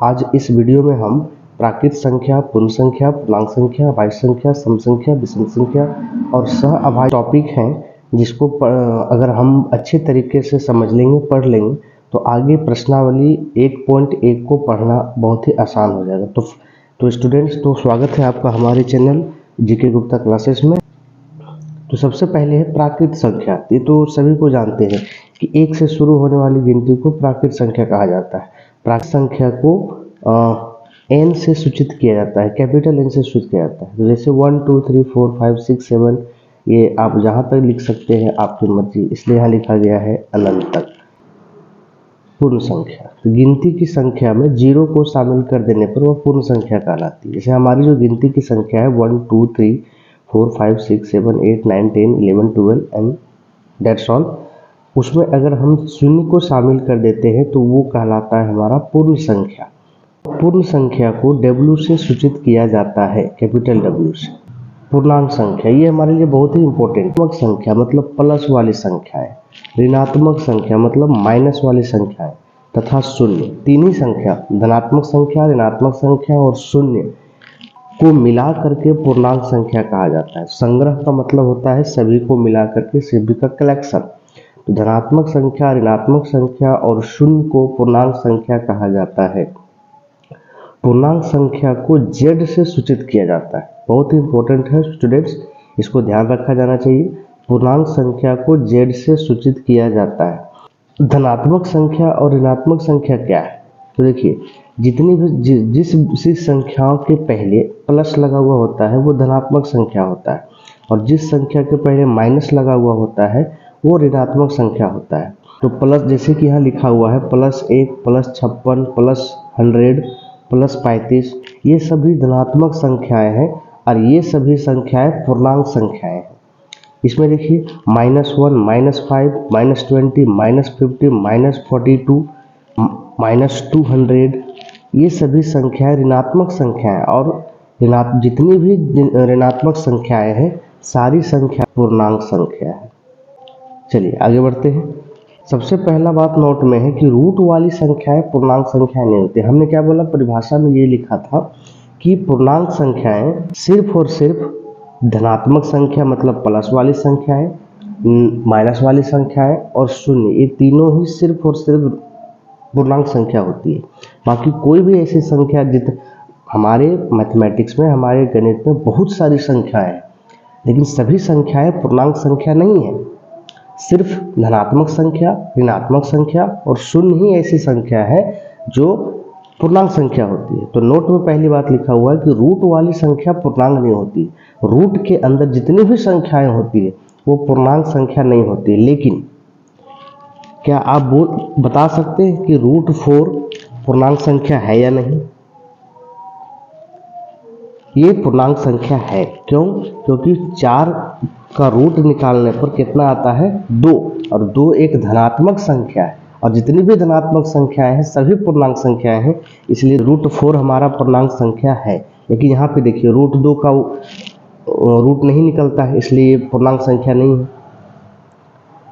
आज इस वीडियो में हम प्राकृत संख्या, पूर्ण संख्या, पूर्णांक संख्या, अभाज्य संख्या, सम संख्या, विषम संख्या और सह अभाज्य टॉपिक हैं, जिसको अगर हम अच्छे तरीके से समझ लेंगे, पढ़ लेंगे तो आगे प्रश्नावली 1.1 को पढ़ना बहुत ही आसान हो जाएगा। तो स्टूडेंट्स, तो स्वागत है आपका हमारे चैनल जीके गुप्ता क्लासेस में। तो सबसे पहले है प्राकृत संख्या। ये तो सभी को जानते हैं कि 1 से शुरू होने वाली गिनती को प्राकृत संख्या कहा जाता है। प्राकृत संख्या को n से सूचित किया जाता है, कैपिटल N से सूचित किया जाता है। तो जैसे 1 2 3 4 5 6 7 ये आप जहाँ तक लिख सकते हैं आपकी मर्जी, इसलिए यहाँ लिखा गया है अनंत तक। पूर्ण संख्या, तो गिनती की संख्या में 0 को शामिल कर देने पर वह पूर्ण संख्या कहलाती है। जैसे हमारी जो गिनती की संख्या है 1 2 3 4 5 6 7 8 9 10 11 12 एंड दैट्स ऑल, उसमें अगर हम शून्य को शामिल कर देते हैं तो वो कहलाता है हमारा पूर्ण संख्या। पूर्ण संख्या को W से सूचित किया जाता है, कैपिटल W से। पूर्णांक संख्या, ये हमारे लिए बहुत ही इंपॉर्टेंट। संख्या मतलब प्लस वाली संख्या है, ऋणात्मक संख्या मतलब माइनस वाली संख्या है, तथा शून्य। तीन ही संख्या, धनात्मक संख्या, ऋणात्मक संख्या और शून्य को मिला करके पूर्णांक संख्या कहा जाता है। संग्रह का मतलब होता है सभी को मिला करके, सभी का कलेक्शन। तो धनात्मक संख्या, ऋणात्मक संख्या और शून्य को पूर्णांक संख्या कहा जाता है। पूर्णांक संख्या को Z से सूचित किया जाता है, बहुत ही इंपॉर्टेंट है स्टूडेंट्स, इसको ध्यान रखा जाना चाहिए। पूर्णांक संख्या को Z से सूचित किया जाता है। धनात्मक संख्या और ऋणात्मक संख्या क्या है? तो देखिए, जितनी भी जिस संख्याओं के पहले प्लस लगा हुआ होता है वो धनात्मक संख्या होता है, और जिस संख्या के पहले माइनस लगा हुआ होता है वो ऋणात्मक संख्या होता है। तो प्लस, जैसे कि यहाँ लिखा हुआ है +1, +56, +100, +35, ये सभी धनात्मक संख्याएं हैं और ये सभी संख्याएं पूर्णांक संख्याएं हैं। इसमें देखिए -1, -5, -20, -50, -42, -200, ये सभी संख्याएं ऋणात्मक संख्याएं, और जितनी भी ऋणात्मक संख्याएं हैं सारी संख्या पूर्णांक संख्या है। चलिए आगे बढ़ते हैं। सबसे पहला बात नोट में है कि रूट वाली संख्याएं पूर्णांक संख्याएं नहीं होती। हमने क्या बोला, परिभाषा में ये लिखा था कि पूर्णांक संख्याएं सिर्फ और सिर्फ धनात्मक संख्या मतलब प्लस वाली संख्याएं, माइनस वाली संख्याएं और शून्य, ये तीनों ही सिर्फ और सिर्फ पूर्णांक संख्या होती है। बाकी कोई भी ऐसी संख्या, हमारे मैथमेटिक्स में, हमारे गणित में बहुत सारी संख्याएं हैं, लेकिन सभी संख्याएं पूर्णांक संख्या नहीं है। सिर्फ धनात्मक संख्या, ऋणात्मक संख्या और शून्य ही ऐसी संख्या है जो पूर्णांक संख्या होती है। तो नोट में पहली बात लिखा हुआ है कि रूट वाली संख्या पूर्णांक नहीं होती। रूट के अंदर जितनी भी संख्याएं होती है वो पूर्णांक संख्या नहीं होती। लेकिन क्या आप बता सकते हैं कि √4 पूर्णांक संख्या है या नहीं? ये पूर्णांक संख्या है। क्यों? क्योंकि 4 का रूट निकालने पर कितना आता है? 2, और 2 एक धनात्मक संख्या है, और जितनी भी धनात्मक संख्याएं हैं सभी पूर्णांक संख्याएं हैं, इसलिए √4 हमारा पूर्णांक संख्या है। लेकिन यहाँ पे देखिए √2 का रूट नहीं निकलता है, इसलिए पूर्णांक संख्या नहीं है।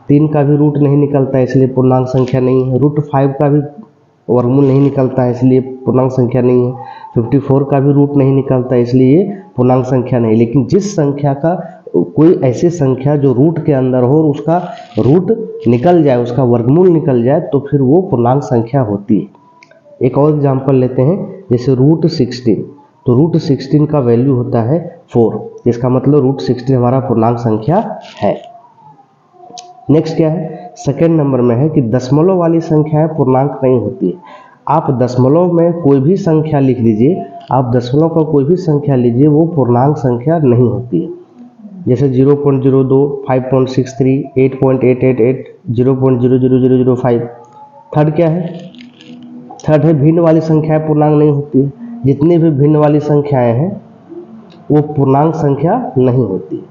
3 का भी रूट नहीं निकलता है, इसलिए पूर्णांक संख्या नहीं है। √5 का भी वर्गमूल नहीं निकलता है, इसलिए पूर्णांक संख्या नहीं है। 54 का भी रूट नहीं निकलता है, इसलिए पूर्णांक संख्या नहीं। लेकिन जिस संख्या का, कोई ऐसी संख्या जो रूट के अंदर हो और उसका रूट निकल जाए, उसका वर्गमूल निकल जाए, तो फिर वो पूर्णांक संख्या होती है। एक और एग्जांपल लेते हैं, जैसे √16। तो √16 का वैल्यू होता है 4, इसका मतलब √16 हमारा पूर्णांक संख्या है। नेक्स्ट क्या है? सेकेंड नंबर में है कि दशमलव वाली संख्याएं पूर्णांक नहीं होती है। आप दशमलव में कोई भी संख्या लिख दीजिए, आप दशमलव का कोई भी संख्या लीजिए, वो पूर्णांक संख्या नहीं होती है। जैसे 0.02, 5.63, 8.888, 0.00005। थर्ड क्या है? थर्ड है भिन्न वाली संख्याएं पूर्णांक नहीं होती है। जितनी भी भिन्न वाली संख्याएं हैं वो पूर्णांक संख्या नहीं होती।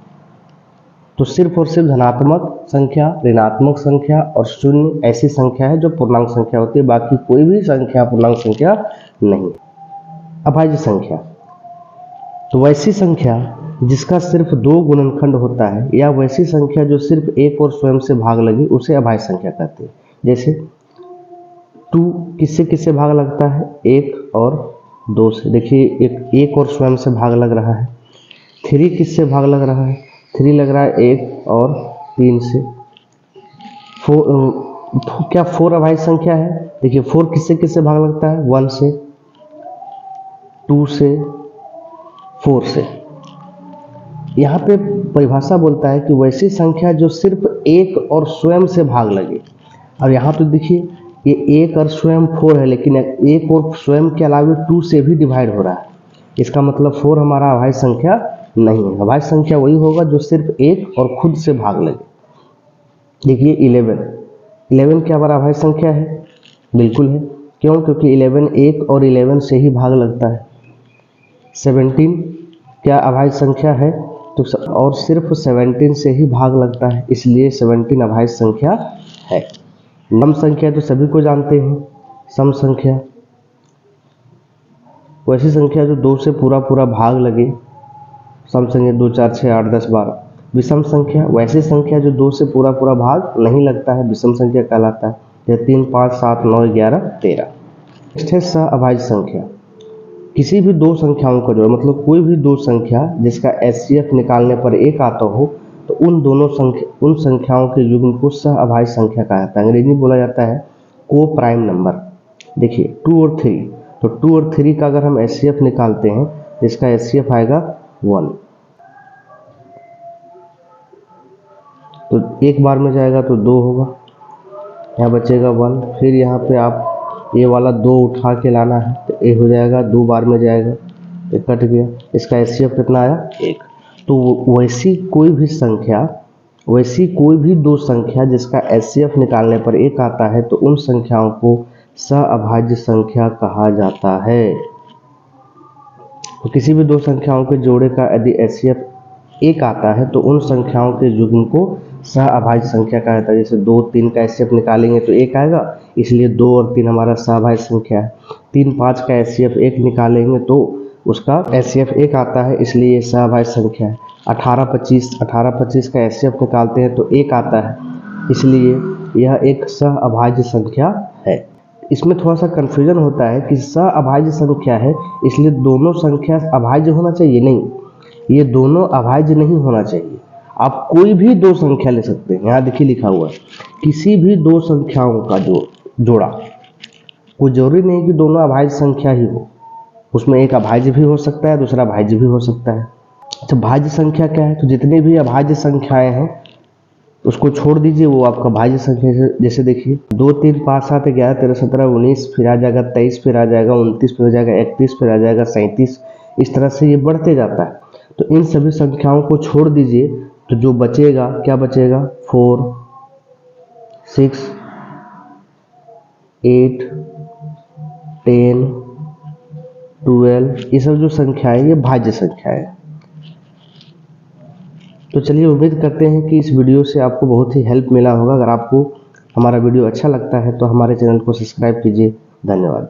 तो सिर्फ और सिर्फ धनात्मक संख्या, ऋणात्मक संख्या और शून्य ऐसी संख्या है जो पूर्णांक संख्या होती है, बाकी कोई भी संख्या पूर्णांक संख्या नहीं। अभाज्य संख्या, तो वैसी संख्या जिसका सिर्फ 2 गुणनखंड होता है, या वैसी संख्या जो सिर्फ एक और स्वयं से भाग लगी, उसे अभाज्य संख्या कहते हैं। जैसे 2 किससे किससे भाग लगता है? 1 और 2 से। देखिए एक और स्वयं से भाग लग रहा है। 3 किससे भाग लग रहा है? 3 लग रहा है 1 और 3 से। 4 क्या 4 अभाज्य संख्या है? देखिए 4 किससे किससे भाग लगता है? 1 से, 2 से, 4 से। यहाँ पे परिभाषा बोलता है कि वैसी संख्या जो सिर्फ 1 और स्वयं से भाग लगे। और यहाँ तो देखिए ये 1 और स्वयं 4 है, लेकिन 1 और स्वयं के अलावा 2 से भी डिवाइड हो रहा है। इसका मतलब 4 हमारा अभाज्य संख्या नहीं है। अभाज्य संख्या वही होगा जो सिर्फ 1 और खुद से भाग लगे। देखिए 11 क्या हमारा अभाज्य संख्या है? बिल्कुल है। क्यों? क्योंकि 11 1 और 11 से ही भाग लगता है। 17 क्या अभाज्य संख्या है? तो और सिर्फ 17 से ही भाग लगता है, इसलिए 17 अभाज्य संख्या है। सम संख्या तो सभी को जानते हैं। सम संख्या वैसी संख्या जो 2 से पूरा पूरा भाग लगे। सम संख्या 2 4 6 8 10 12। विषम संख्या वैसी संख्या जो 2 से पूरा पूरा भाग नहीं लगता है, विषम संख्या कहलाता है। जैसे 3 5 7 9 11 13। नेक्स्ट है सह अभाज्य संख्या। किसी भी दो संख्याओं का जोड़, मतलब कोई भी दो संख्या जिसका एचसीएफ निकालने पर 1 आता हो, तो उन संख्याओं के युग्म को सह अभाज्य संख्या कहा जाता है। अंग्रेजी में बोला जाता है को प्राइम नंबर। देखिए 2 और 3, तो 2 और 3 का अगर हम एचसीएफ निकालते हैं तो इसका एचसीएफ आएगा 1। तो एक बार में जाएगा तो 2 होगा, यहाँ बचेगा 1। फिर यहाँ पे आप ये वाला 2 उठा के लाना है तो ये हो जाएगा, 2 बार में जाएगा, ये कट गया। इसका एचसीएफ कितना आया? 1। तो वैसी कोई भी दो संख्या जिसका एचसीएफ निकालने पर 1 आता है तो उन संख्याओं को सह अभाज्य संख्या कहा जाता है। तो किसी भी दो संख्याओं के जोड़े का यदि एचसीएफ 1 आता है तो उन संख्याओं के युग्म को सह अभाज्य संख्या कहा जाता है। जैसे 2 3 का एचसीएफ निकालेंगे तो 1 आएगा, इसलिए 2 और 3 हमारा सह अभाज्य संख्या है। 3 5 का एचसीएफ 1 निकालेंगे तो उसका एचसीएफ 1 आता है, इसलिए ये सह अभाज्य संख्या है। 18 25 का एचसीएफ निकालते हैं तो 1 आता है, इसलिए यह एक सह अभाज्य संख्या है। इसमें थोड़ा सा कन्फ्यूजन होता है कि सह अभाज्य संख्या है इसलिए दोनों संख्या अभाज्य होना चाहिए। नहीं, ये दोनों अभाज्य नहीं होना चाहिए। आप कोई भी दो संख्या ले सकते हैं। यहाँ देखिए लिखा हुआ है किसी भी दो संख्याओं का जोड़ा। कोई जरूरी नहीं कि दोनों अभाज्य संख्या ही हो, उसमें एक अभाज्य भी हो सकता है, दूसरा भाज्य भी हो सकता है। अच्छा, भाज्य संख्या क्या है? तो जितनी भी अभाज्य संख्याएं हैं उसको छोड़ दीजिए, वो आपका भाज्य संख्या। जैसे देखिए 2 3 5 7 11 13 17 19, फिर आ जाएगा 23, फिर आ जाएगा 29, फिर आ जाएगा 31, फिर आ जाएगा 37। इस तरह से ये बढ़ते जाता है। तो इन सभी संख्याओं को छोड़ दीजिए, तो जो बचेगा क्या बचेगा? 4 6 8 10 12, ये सब जो संख्याएं ये भाज्य संख्याएं हैं। तो चलिए उम्मीद करते हैं कि इस वीडियो से आपको बहुत ही हेल्प मिला होगा। अगर आपको हमारा वीडियो अच्छा लगता है तो हमारे चैनल को सब्सक्राइब कीजिए। धन्यवाद।